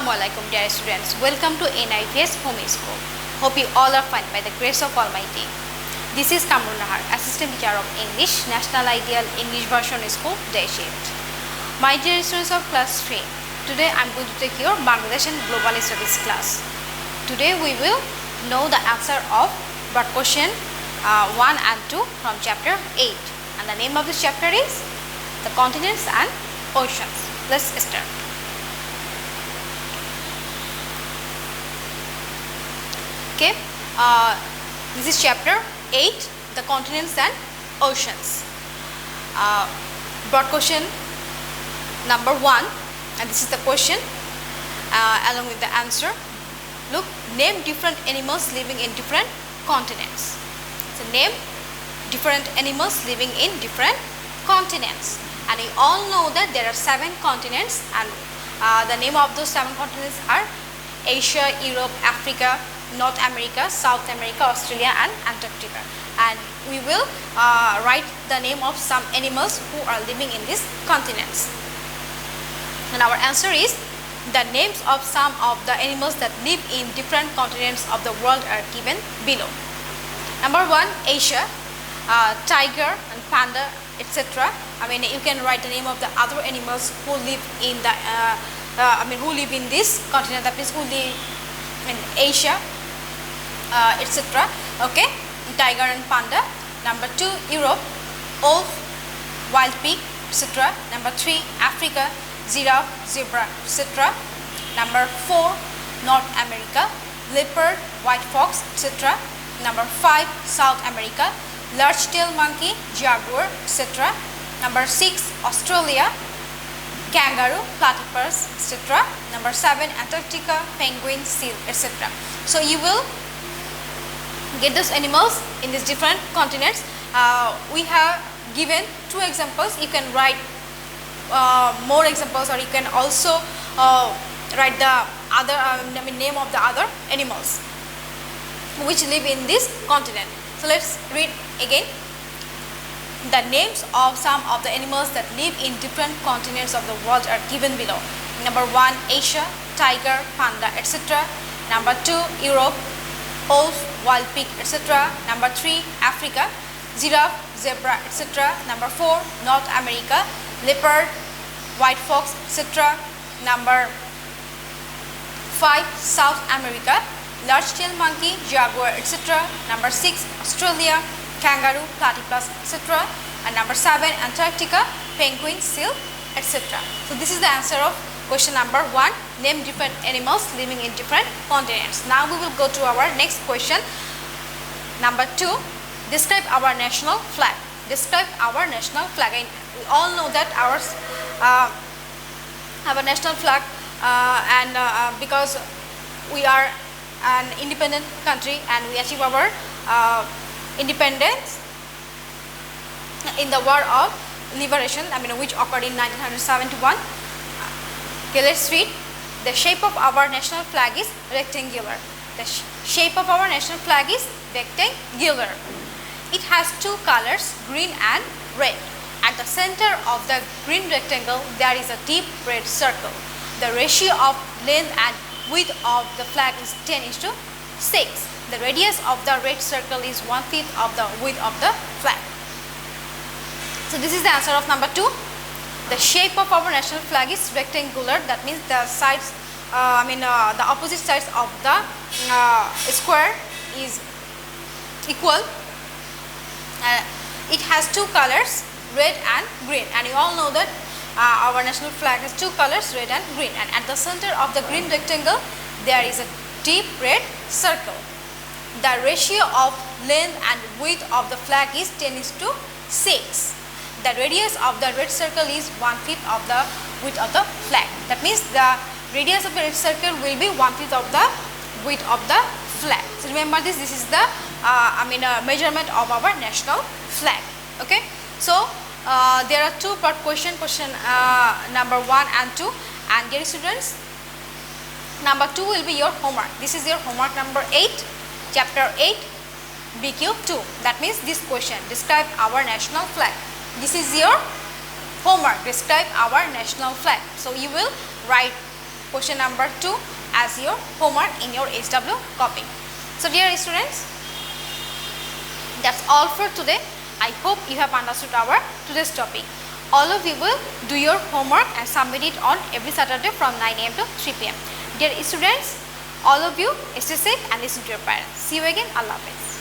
Assalamualaikum dear students. Welcome to NIVS Home School. Hope you all are fine by the grace of Almighty. This is Kamrun, Assistant Teacher of English, National Ideal English Version School, Ch-8. My dear students of class 3, today I am going to take your Bangladesh and Global Studies class. Today we will know the answer of broad question 1 and 2 from chapter 8. And the name of this chapter is The Continents and Oceans. Let's start. Okay, this is chapter 8, the continents and oceans. Broad question number 1, and this is the question along with the answer. Look, name different animals living in different continents. So name different animals living in different continents, and you all know that there are 7 continents, and the name of those 7 continents are Asia, Europe, Africa, North America, South America, Australia and Antarctica. And we will write the name of some animals who are living in these continents. And our answer is the names of some of the animals that live in different continents of the world are given below. Number 1, Asia, tiger and panda, etc. I mean, you can write the name of the other animals who live in the who live in this continent, that means who live in Asia, etc. Okay, tiger and panda. Number 2, Europe, wolf, wild pig, etc. Number 3, Africa, giraffe, zebra, etc. Number 4, North America, leopard, white fox, etc. Number 5, South America, large-tailed monkey, jaguar, etc. Number 6, Australia, kangaroo, platypus, etc. Number 7, Antarctica, penguin, seal, etc. So you will get those animals in these different continents. We have given 2 examples. You can write more examples, or you can also write the other name of the other animals which live in this continent. So let's read again. The names of some of the animals that live in different continents of the world are given below. Number 1, Asia, tiger, panda, etc. Number 2, Europe, wolf, wild pig, etc. Number 3, Africa, giraffe, zebra, etc. Number 4, North America, leopard, white fox, etc. Number 5, South America, large-tailed monkey, jaguar, etc. Number 6, Australia, kangaroo, platypus, etc. And number 7, Antarctica, penguin, seal, etc. So this is the answer of question number 1. Name different animals living in different continents. Now we will go to our next question. Number 2, describe our national flag. Describe our national flag. And we all know that ours have a national flag, because we are an independent country and we achieve our independence in the War of Liberation, which occurred in 1971. Okay, let's read. The shape of our national flag is rectangular. The shape of our national flag is rectangular. It has 2 colors, green and red. At the center of the green rectangle, there is a deep red circle. The ratio of length and width of the flag is 10:6. The radius of the red circle is 1/5 of the width of the flag. So this is the answer of number 2. The shape of our national flag is rectangular. That means the sides, the opposite sides of the square is equal. It has 2 colors, red and green, and you all know that our national flag has 2 colors, red and green. And at the center of the green rectangle, there is a deep red circle. The ratio of length and width of the flag is 10:6. The radius of the red circle is 1/5 of the width of the flag. That means the radius of the red circle will be 1/5 of the width of the flag. So remember this. This is the measurement of our national flag. Okay. So there are 2 part question number 1 and 2. And dear students, number 2 will be your homework. This is your homework number 8. Chapter 8, BQ 2. That means this question, describe our national flag. This is your homework, describe our national flag. So you will write question number 2 as your homework in your HW copy. So dear students, that's all for today. I hope you have understood our today's topic. All of you will do your homework and submit it on every Saturday from 9 AM to 3 PM. Dear students, all of you stay safe and listen to your parents. See you again. Allah Hafiz.